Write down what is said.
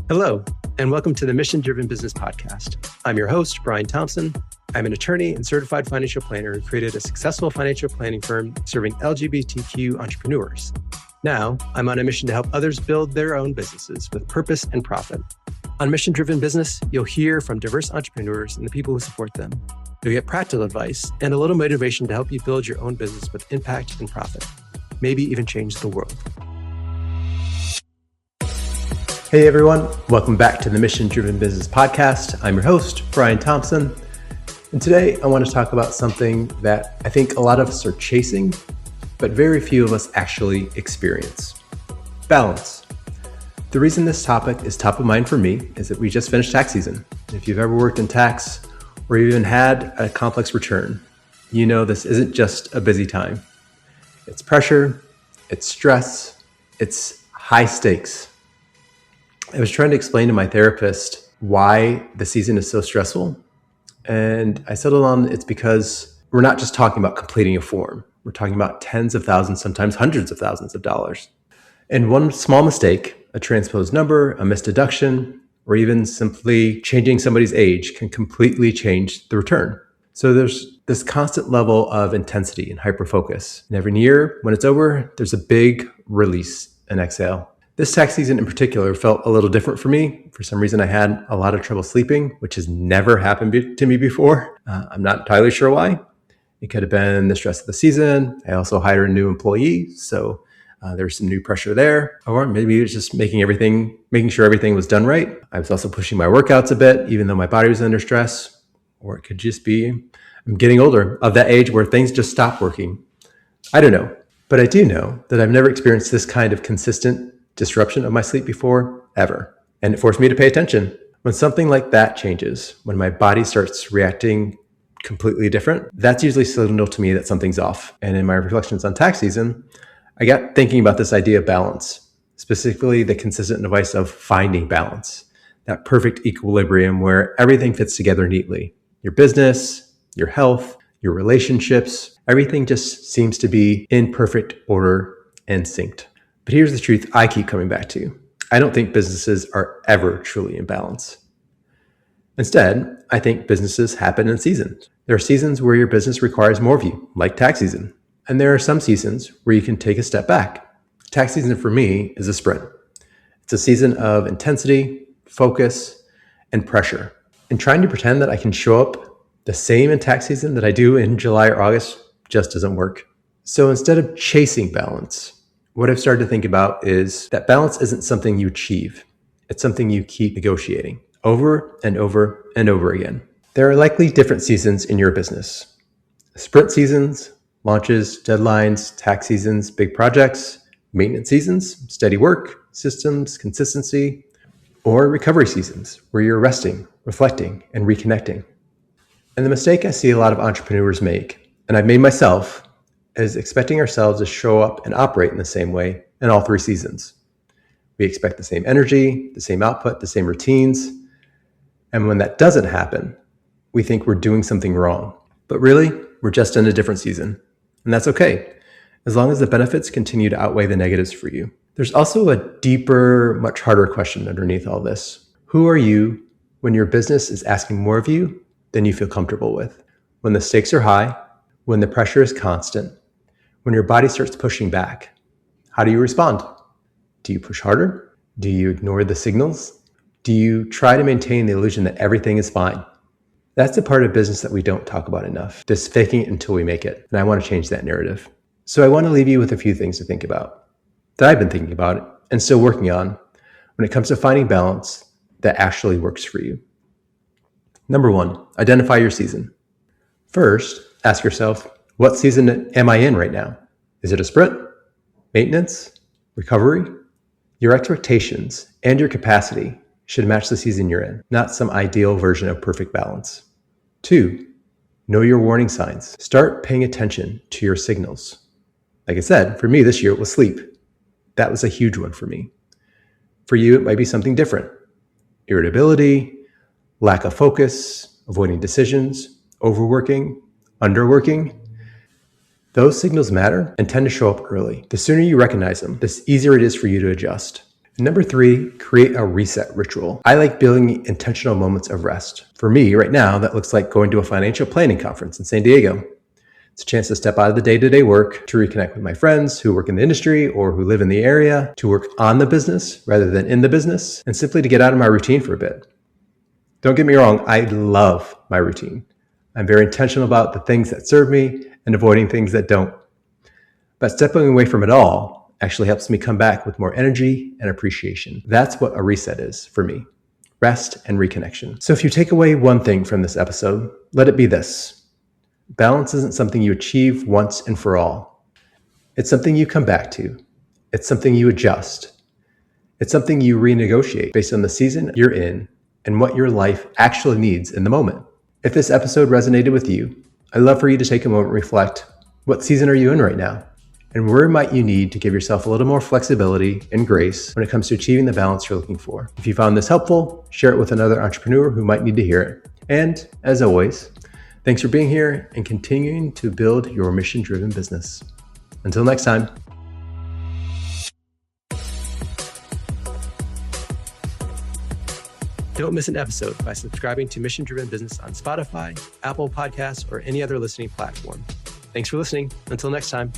Hello, and welcome to the Mission Driven Business Podcast. I'm your host, Brian Thompson. I'm an attorney and certified financial planner who created a successful financial planning firm serving LGBTQ entrepreneurs. Now, I'm on a mission to help others build their own businesses with purpose and profit. On Mission Driven Business, you'll hear from diverse entrepreneurs and the people who support them. You'll get practical advice and a little motivation to help you build your own business with impact and profit. Maybe even change the world. Hey everyone, welcome back to the Mission Driven Business Podcast. I'm your host, Brian Thompson. And today I want to talk about something that I think a lot of us are chasing, but very few of us actually experience. Balance. The reason this topic is top of mind for me is that we just finished tax season. If you've ever worked in tax or even had a complex return, you know this isn't just a busy time. It's pressure, it's stress, it's high stakes. I was trying to explain to my therapist why the season is so stressful. And I settled on it's because we're not just talking about completing a form. We're talking about tens of thousands, sometimes hundreds of thousands of dollars. And one small mistake, a transposed number, a missed deduction, or even simply changing somebody's age can completely change the return. So there's this constant level of intensity and hyperfocus. And every year, when it's over, there's a big release and exhale. This tax season in particular felt a little different for me. For some reason, I had a lot of trouble sleeping, which has never happened to me before. I'm not entirely sure why. It could have been the stress of the season. I also hired a new employee, so there's some new pressure there. Or maybe it was just making sure everything was done right. I was also pushing my workouts a bit, even though my body was under stress. Or it could just be I'm getting older, of that age where things just stop working. I don't know. But I do know that I've never experienced this kind of consistent disruption of my sleep before, ever. And it forced me to pay attention. When something like that changes, when my body starts reacting completely different, that's usually a signal to me that something's off. And in my reflections on tax season, I got thinking about this idea of balance, specifically the consistent advice of finding balance, that perfect equilibrium where everything fits together neatly. Your business, your health, your relationships, everything just seems to be in perfect order and synced. But here's the truth I keep coming back to. I don't think businesses are ever truly in balance. Instead, I think businesses happen in seasons. There are seasons where your business requires more of you, like tax season. And there are some seasons where you can take a step back. Tax season for me is a sprint. It's a season of intensity, focus, and pressure. And trying to pretend that I can show up the same in tax season that I do in July or August just doesn't work. So instead of chasing balance, what I've started to think about is that balance isn't something you achieve. It's something you keep negotiating over and over and over again. There are likely different seasons in your business. Sprint seasons, launches, deadlines, tax seasons, big projects, maintenance seasons, steady work, systems, consistency, or recovery seasons where you're resting, reflecting, and reconnecting. And the mistake I see a lot of entrepreneurs make, and I've made myself, is expecting ourselves to show up and operate in the same way in all three seasons. We expect the same energy, the same output, the same routines. And when that doesn't happen, we think we're doing something wrong. But really, we're just in a different season. And that's okay, as long as the benefits continue to outweigh the negatives for you. There's also a deeper, much harder question underneath all this. Who are you when your business is asking more of you than you feel comfortable with? When the stakes are high, when the pressure is constant, when your body starts pushing back, how do you respond? Do you push harder? Do you ignore the signals? Do you try to maintain the illusion that everything is fine? That's the part of business that we don't talk about enough, this faking it until we make it. And I want to change that narrative. So I want to leave you with a few things to think about that I've been thinking about and still working on when it comes to finding balance that actually works for you. Number one, identify your season. First, ask yourself, what season am I in right now? Is it a sprint, maintenance, recovery? Your expectations and your capacity should match the season you're in, not some ideal version of perfect balance. 2, know your warning signs. Start paying attention to your signals. Like I said, for me this year it was sleep. That was a huge one for me. For you, it might be something different. Irritability, lack of focus, avoiding decisions, overworking, underworking. Those signals matter and tend to show up early. The sooner you recognize them, the easier it is for you to adjust. Number 3, create a reset ritual. I like building intentional moments of rest. For me, right now, that looks like going to a financial planning conference in San Diego. It's a chance to step out of the day-to-day work, to reconnect with my friends who work in the industry or who live in the area, to work on the business rather than in the business, and simply to get out of my routine for a bit. Don't get me wrong, I love my routine. I'm very intentional about the things that serve me and avoiding things that don't. But stepping away from it all actually helps me come back with more energy and appreciation. That's what a reset is for me. Rest and reconnection. So if you take away one thing from this episode, let it be this. Balance isn't something you achieve once and for all. It's something you come back to. It's something you adjust. It's something you renegotiate based on the season you're in and what your life actually needs in the moment. If this episode resonated with you, I'd love for you to take a moment and reflect, what season are you in right now? And where might you need to give yourself a little more flexibility and grace when it comes to achieving the balance you're looking for? If you found this helpful, share it with another entrepreneur who might need to hear it. And as always, thanks for being here and continuing to build your mission-driven business. Until next time. Don't miss an episode by subscribing to Mission Driven Business on Spotify, Apple Podcasts, or any other listening platform. Thanks for listening. Until next time.